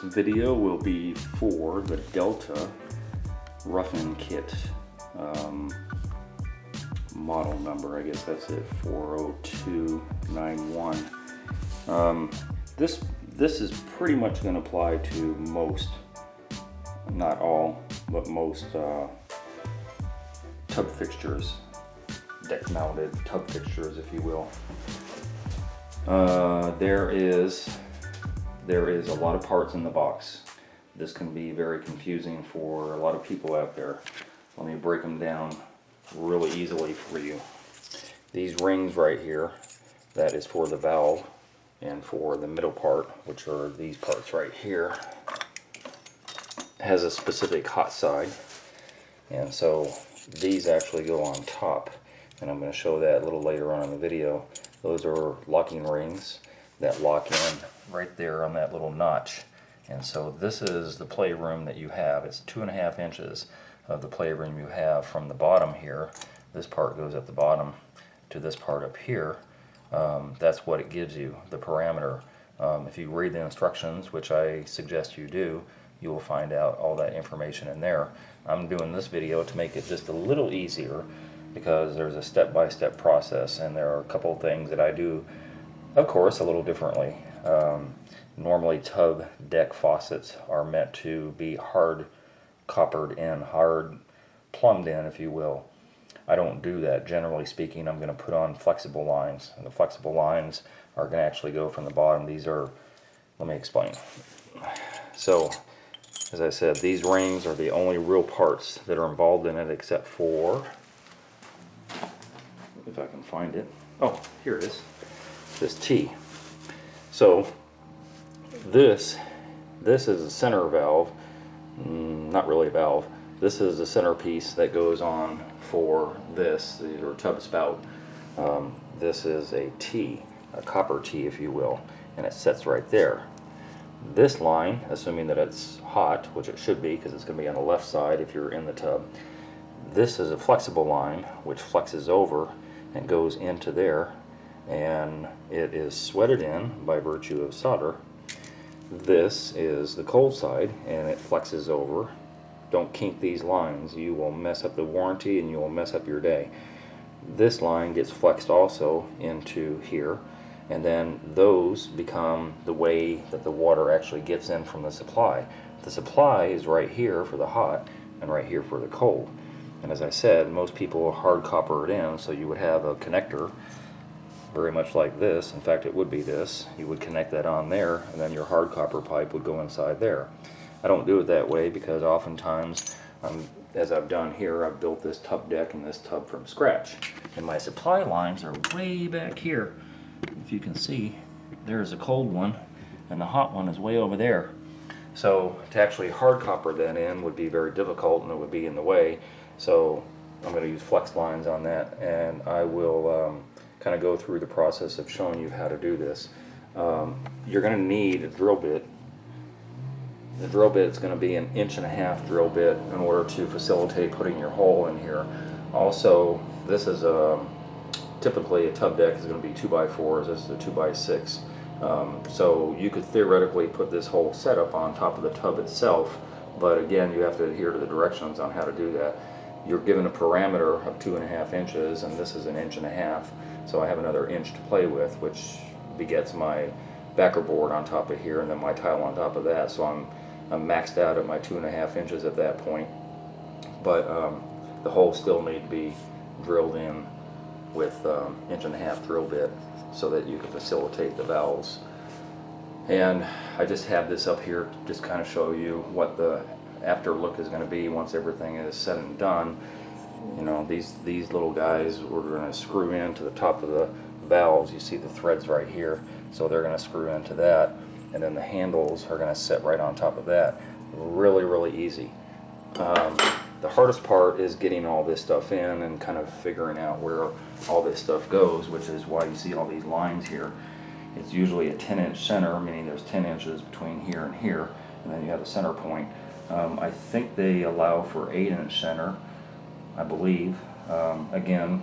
This video will be for the Delta rough-in kit. Model number, I guess that's it, 40291. This is pretty much going to apply to most, not all, but most tub fixtures, deck mounted tub fixtures, if you will. There is a lot of parts in the box. This can be very confusing for a lot of people out there. Let me break them down really easily for you. These rings right here, that is for the valve, and for the middle part, which are these parts right here, has a specific hot side, and so these actually go on top, and I'm going to show that a little later on in the video. Those are locking rings that lock in right there on that little notch. And so this is the playroom that you have. It's 2.5 inches of the playroom you have from the bottom here. This part goes at the bottom to this part up here. That's what it gives you, the parameter. If you read the instructions, which I suggest you do, you will find out all that information in there. I'm doing this video to make it just a little easier because there's a step-by-step process, and there are a couple of things that I do, of course, a little differently. Normally tub deck faucets are meant to be hard coppered in, hard plumbed in, if you will. I don't do that. Generally speaking, I'm going to put on flexible lines, and the flexible lines are going to actually go from the bottom. These are, let me explain. So, as I said, these rings are the only real parts that are involved in it, except for, if I can find it, oh, here it is, this T. So this is a center valve, not really a valve. This is the centerpiece that goes on for this, or tub spout. This is a T, a copper T, if you will, and it sets right there. This line, assuming that it's hot, which it should be because it's going to be on the left side if you're in the tub, this is a flexible line which flexes over and goes into there, and it is sweated in by virtue of solder. This is the cold side, and it flexes over. Don't kink these lines. You will mess up the warranty and you will mess up your day. This line gets flexed also into here, and then those become the way that the water actually gets in from the supply. The supply is right here for the hot and right here for the cold. And as I said, most people hard copper it in, so you would have a connector very much like this. In fact, it would be this. You would connect that on there, and then your hard copper pipe would go inside there. I don't do it that way because oftentimes, as I've done here, I've built this tub deck and this tub from scratch. And my supply lines are way back here. If you can see, there's a cold one, and the hot one is way over there. So to actually hard copper that in would be very difficult, and it would be in the way. So I'm going to use flex lines on that, and I will kind of go through the process of showing you how to do this. You're going to need a drill bit. The drill bit is going to be an 1.5 inch drill bit in order to facilitate putting your hole in here. Also, this is typically a tub deck is going to be 2x4s. This is a 2x6. So you could theoretically put this whole setup on top of the tub itself, but again, you have to adhere to the directions on how to do that. You're given a parameter of 2.5 inches, and this is an 1.5 inches, so I have another inch to play with, which begets my backer board on top of here, and then my tile on top of that. So I'm maxed out at my 2.5 inches at that point, but the holes still need to be drilled in with 1.5 inch drill bit so that you can facilitate the valves. And I just have this up here to just kind of show you what the after look is going to be once everything is said and done. You know, these little guys we're going to screw into the top of the valves. You see the threads right here, so they're going to screw into that, and then the handles are going to sit right on top of that. Really easy. The hardest part is getting all this stuff in and kind of figuring out where all this stuff goes, which is why you see all these lines here. It's usually a 10-inch center, meaning there's 10 inches between here and here, and then you have a center point. I think they allow for 8-inch center, I believe. Again,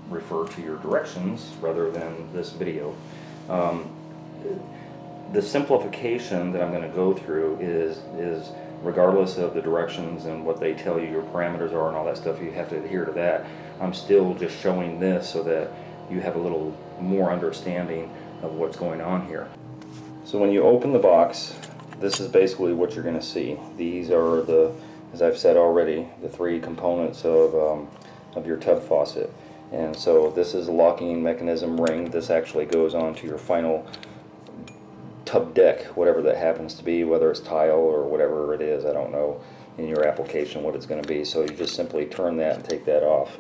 refer to your directions rather than this video. the simplification that I'm going to go through is regardless of the directions and what they tell you your parameters are and all that stuff, you have to adhere to that. I'm still just showing this so that you have a little more understanding of what's going on here. So when you open the box, this is basically what you're going to see. These are the, as I've said already, the three components of your tub faucet. And so this is a locking mechanism ring. This actually goes on to your final tub deck, whatever that happens to be, whether it's tile or whatever it is, I don't know in your application what it's going to be. So you just simply turn that and take that off,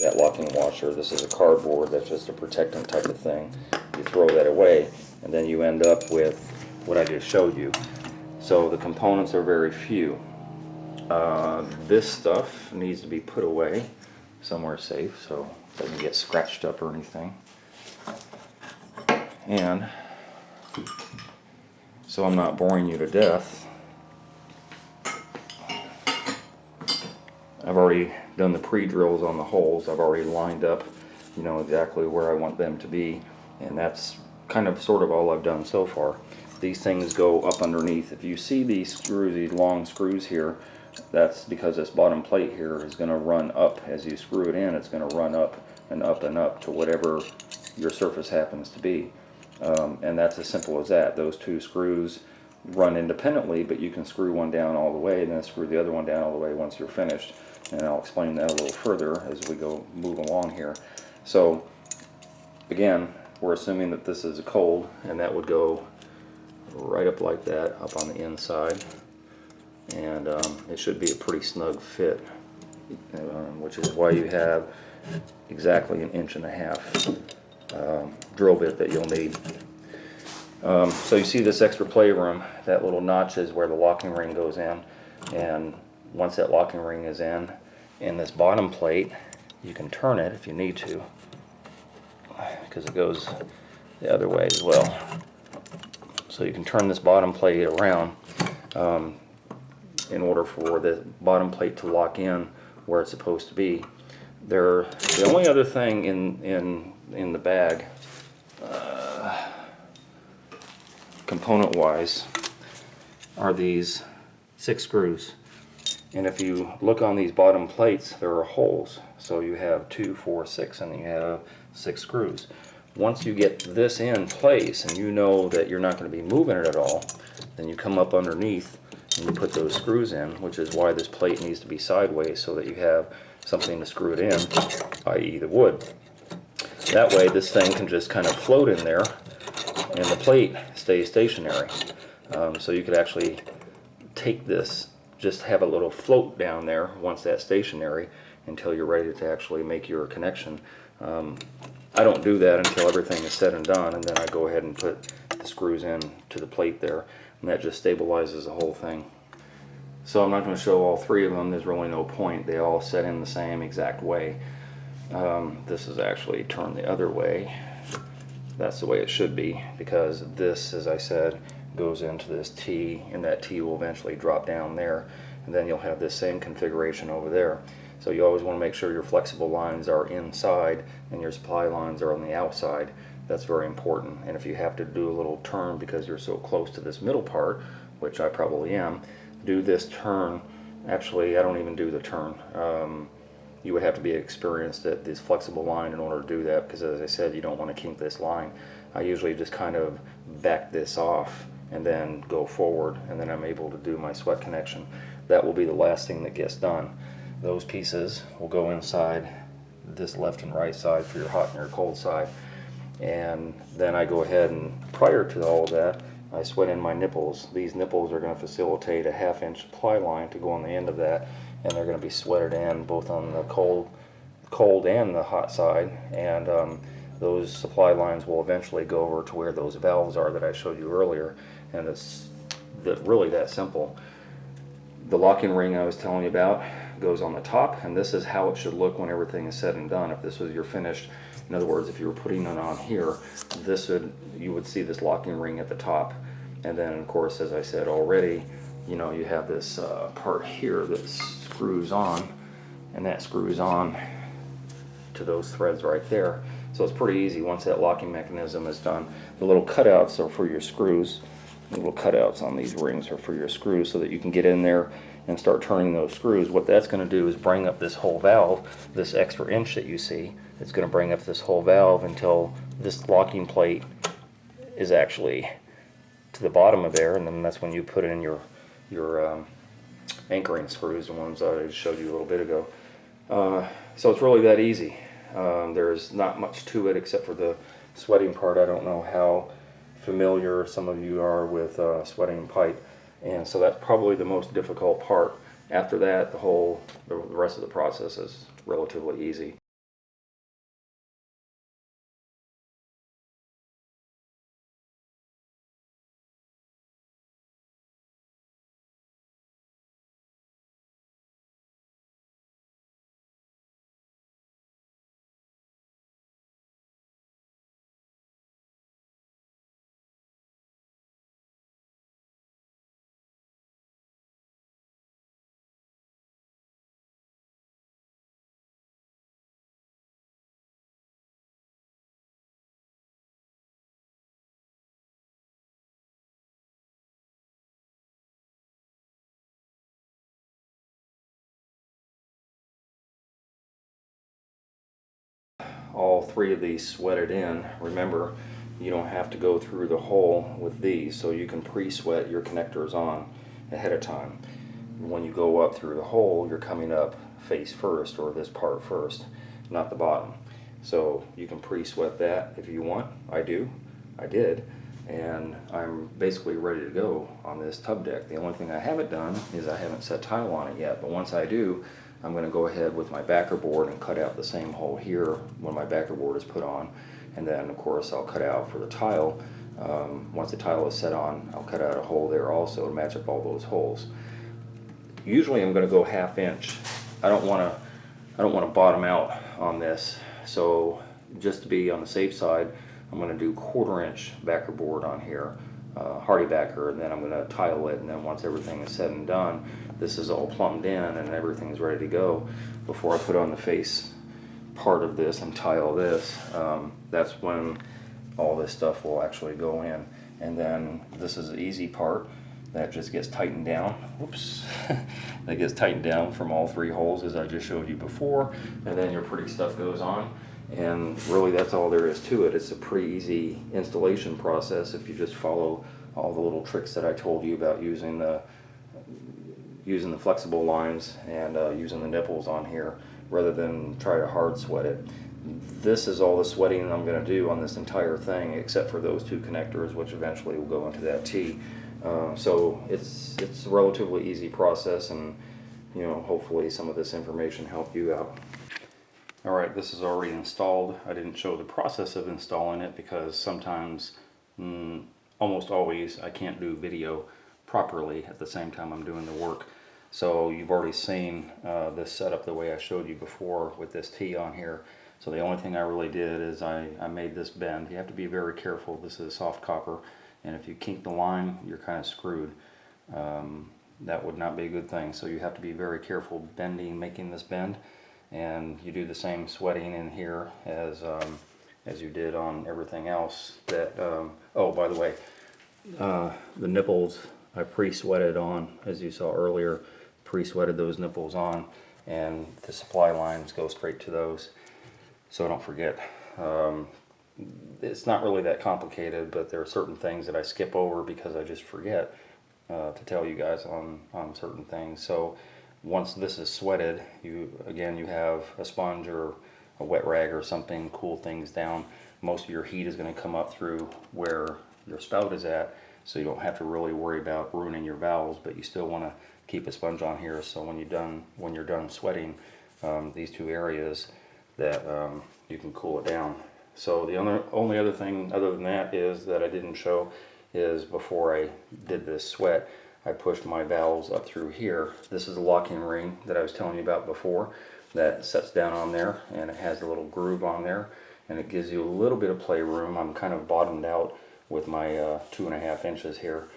that locking washer. This is a cardboard, that's just a protectant type of thing. You throw that away and then you end up with what I just showed you. So the components are very few. This stuff needs to be put away somewhere safe so it doesn't get scratched up or anything. And so I'm not boring you to death, I've already done the pre-drills on the holes. I've already lined up, you know, exactly where I want them to be, and that's kind of sort of all I've done so far. These things go up underneath. If you see these screws, these long screws here, that's because this bottom plate here is going to run up. As you screw it in, it's going to run up and up and up to whatever your surface happens to be. And that's as simple as that. Those two screws run independently, but you can screw one down all the way and then screw the other one down all the way once you're finished. And I'll explain that a little further as we move along here. So again, we're assuming that this is a cold, and that would go right up like that, up on the inside. And it should be a pretty snug fit, which is why you have exactly 1.5 inch drill bit that you'll need. So you see this extra playroom, that little notch is where the locking ring goes in, and once that locking ring is in this bottom plate, you can turn it if you need to, because it goes the other way as well. So you can turn this bottom plate around in order for the bottom plate to lock in where it's supposed to be. The only other thing in the bag, component wise, are these 6 screws. And if you look on these bottom plates, there are holes. So you have 2, 4, 6, and then you have 6 screws. Once you get this in place and you know that you're not going to be moving it at all, then you come up underneath and you put those screws in, which is why this plate needs to be sideways so that you have something to screw it in, i.e. the wood. That way this thing can just kind of float in there and the plate stays stationary. So you could actually take this, just have a little float down there once that's stationary until you're ready to actually make your connection. I don't do that until everything is said and done, and then I go ahead and put the screws in to the plate there, and that just stabilizes the whole thing. So I'm not going to show all 3 of them. There's really no point. They all set in the same exact way. This is actually turned the other way. That's the way it should be, because this, as I said, goes into this T, and that T will eventually drop down there, and then you'll have this same configuration over there. So you always want to make sure your flexible lines are inside and your supply lines are on the outside. That's very important. And if you have to do a little turn because you're so close to this middle part, which I probably am, do this turn. Actually, I don't even do the turn. You would have to be experienced at this flexible line in order to do that, because as I said, you don't want to kink this line. I usually just kind of back this off and then go forward, and then I'm able to do my sweat connection. That will be the last thing that gets done. Those pieces will go inside this left and right side for your hot and your cold side. And then I go ahead and, prior to all of that, I sweat in my nipples. These nipples are going to facilitate a 1/2 inch supply line to go on the end of that, and they're going to be sweated in both on the cold and the hot side. And those supply lines will eventually go over to where those valves are that I showed you earlier, and it's really that simple. The locking ring I was telling you about goes on the top, and this is how it should look when everything is said and done. If this was your finished, in other words, if you were putting it on here, you would see this locking ring at the top. And then of course, as I said already, you know, you have this part here that screws on, and that screws on to those threads right there. So it's pretty easy once that locking mechanism is done. The little cutouts are for your screws. The little cutouts on these rings are for your screws so that you can get in there and start turning those screws. What that's going to do is bring up this whole valve, this extra inch that you see. It's going to bring up this whole valve until this locking plate is actually to the bottom of there, and then that's when you put in your anchoring screws, the ones I showed you a little bit ago. So it's really that easy. There's not much to it except for the sweating part. I don't know how familiar some of you are with sweating pipe, and so that's probably the most difficult part. After that, the rest of the process is relatively easy. All three of these sweated in. Remember, you don't have to go through the hole with these, so you can pre-sweat your connectors on ahead of time. When you go up through the hole, you're coming up face first, or this part first, not the bottom. So you can pre-sweat that if you want. I did, and I'm basically ready to go on this tub deck. The only thing I haven't done is I haven't set tile on it yet, but once I do, I'm going to go ahead with my backer board and cut out the same hole here when my backer board is put on, and then of course I'll cut out for the tile. Once the tile is set on, I'll cut out a hole there also to match up all those holes. Usually I'm going to go 1/2 inch. I don't want to bottom out on this, so just to be on the safe side, I'm going to do 1/4 inch backer board on here, hardy backer, and then I'm going to tile it, and then once everything is said and done, this is all plumbed in and everything's ready to go. Before I put on the face part of this and tile this, that's when all this stuff will actually go in. And then this is the easy part that just gets tightened down. Whoops. That gets tightened down from all 3 holes as I just showed you before, and then your pretty stuff goes on. And really that's all there is to it. It's a pretty easy installation process if you just follow all the little tricks that I told you about using the flexible lines and using the nipples on here rather than try to hard sweat it. This is all the sweating I'm going to do on this entire thing except for those 2 connectors, which eventually will go into that T. So it's a relatively easy process, and you know, hopefully some of this information helped you out. Alright, this is already installed. I didn't show the process of installing it because sometimes, almost always, I can't do video properly at the same time I'm doing the work. So you've already seen this setup the way I showed you before with this T on here. So the only thing I really did is I made this bend. You have to be very careful. This is soft copper, and if you kink the line, you're kind of screwed. That would not be a good thing. So you have to be very careful making this bend. And you do the same sweating in here as you did on everything else. That oh, by the way, the nipples I pre-sweated on, as you saw earlier. Pre-sweated those nipples on, and the supply lines go straight to those. So don't forget. It's not really that complicated, but there are certain things that I skip over because I just forget to tell you guys on certain things. So once this is sweated, you have a sponge or a wet rag or something, cool things down. Most of your heat is going to come up through where your spout is at, so you don't have to really worry about ruining your valves, but you still want to keep a sponge on here so when you're done sweating these 2 areas that you can cool it down. So the only other thing other than that is that I didn't show is before I did this sweat, I pushed my valves up through here. This is a locking ring that I was telling you about before that sets down on there, and it has a little groove on there, and it gives you a little bit of play room. I'm kind of bottomed out with my 2.5 inches here,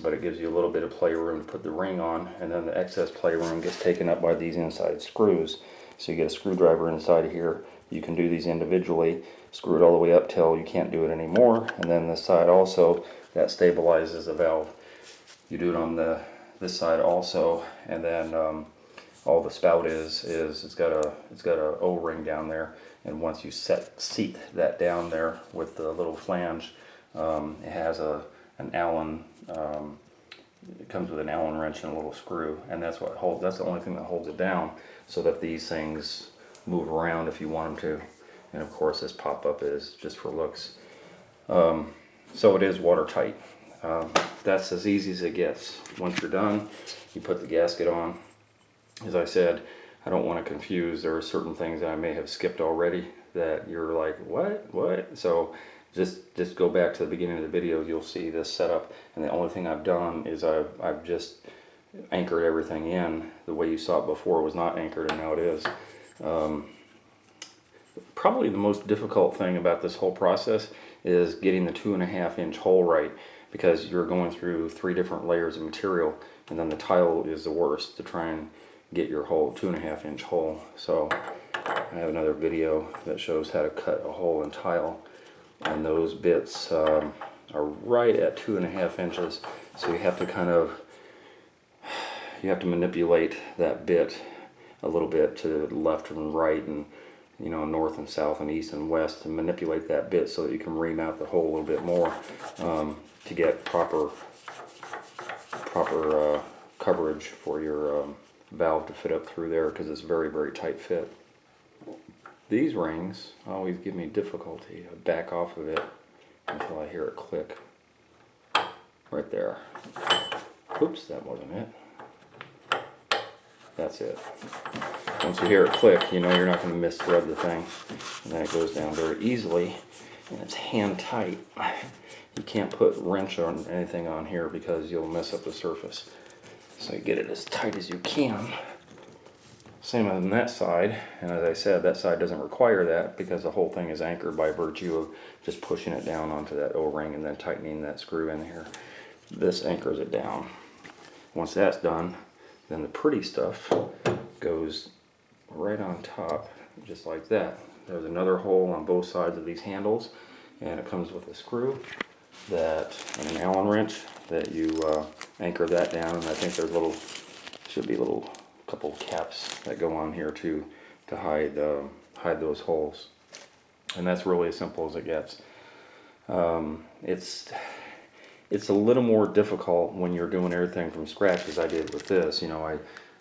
but it gives you a little bit of play room to put the ring on, and then the excess play room gets taken up by these inside screws. So you get a screwdriver inside of here, you can do these individually, screw it all the way up till you can't do it anymore, and then this side also, that stabilizes the valve. You do it on this side also, and then all the spout is it's got a O-ring down there, and once you seat that down there with the little flange, it has an Allen. It comes with an Allen wrench and a little screw, and that's the only thing that holds it down, so that these things move around if you want them to. And of course, this pop-up is just for looks. So it is watertight. That's as easy as it gets. Once you're done, you put the gasket on. As I said, I don't want to confuse. There are certain things that I may have skipped already that you're like, what? So just go back to the beginning of the video. You'll see this setup, and the only thing I've done is I've just anchored everything in. The way you saw it before was not anchored, and now it is. Probably the most difficult thing about this whole process is getting the 2.5-inch hole right, because you're going through 3 different layers of material, and then the tile is the worst to try and get your whole 2.5-inch hole. So I have another video that shows how to cut a hole in tile, and those bits are right at 2.5 inches. So you have to manipulate that bit a little bit to the left and right, and north and south and east and west, to manipulate that bit so that you can ream out the hole a little bit more, to get proper coverage for your valve to fit up through there, because it's very, very tight fit. These rings always give me difficulty. I back off of it until I hear it click. Right there. Oops, that wasn't it. That's it. Once you hear it click, you know you're not going to misthread the thing. And then it goes down very easily, and it's hand tight. You can't put wrench on anything on here because you'll mess up the surface. So you get it as tight as you can. Same on that side, and as I said, that side doesn't require that because the whole thing is anchored by virtue of just pushing it down onto that O-ring and then tightening that screw in here. This anchors it down. Once that's done, then the pretty stuff goes right on top, just like that. There's another hole on both sides of these handles, and it comes with a screw and an Allen wrench that you anchor that down, and I think there's should be little couple caps that go on here to hide those holes, and that's really as simple as it gets. It's a little more difficult when you're doing everything from scratch, as I did with this. I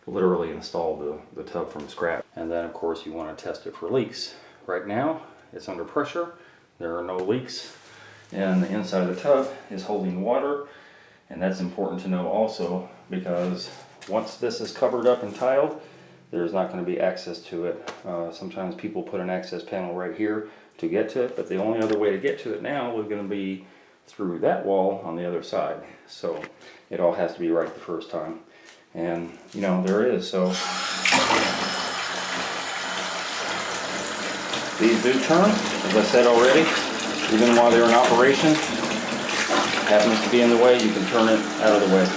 literally installed the tub from scratch, and then of course you want to test it for leaks. Right now it's under pressure, there are no leaks, and the inside of the tub is holding water, and that's important to know also, because once this is covered up and tiled, there's not going to be access to it. Sometimes people put an access panel right here to get to it, but the only other way to get to it now is going to be through that wall on the other side. So it all has to be right the first time. And there it is. So these do turn, as I said already, even while they're in operation. Happens to be in the way, you can turn it out of the way.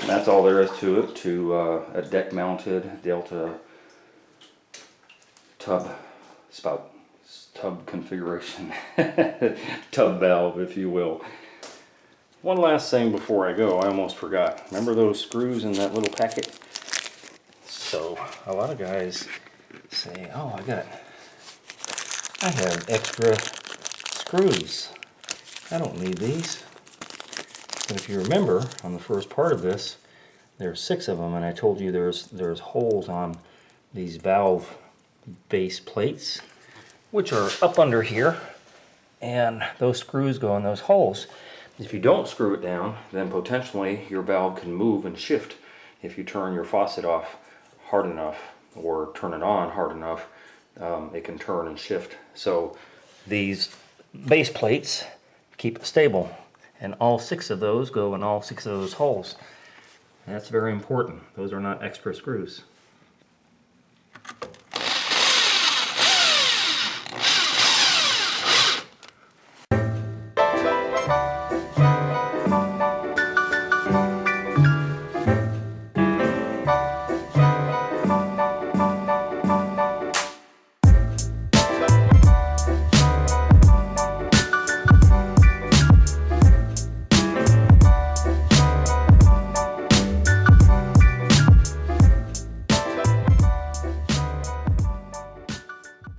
That's all there is to it, to a deck mounted Delta tub configuration, tub valve, if you will. One last thing before I go, I almost forgot. Remember those screws in that little packet? So a lot of guys say, oh, I have extra screws. I don't need these. But if you remember, on the first part of this, there's 6 of them, and I told you there's holes on these valve base plates, which are up under here, and those screws go in those holes. If you don't screw it down, then potentially your valve can move and shift. If you turn your faucet off hard enough or turn it on hard enough, it can turn and shift. So these base plates keep it stable, and all 6 of those go in all 6 of those holes. And that's very important. Those are not extra screws.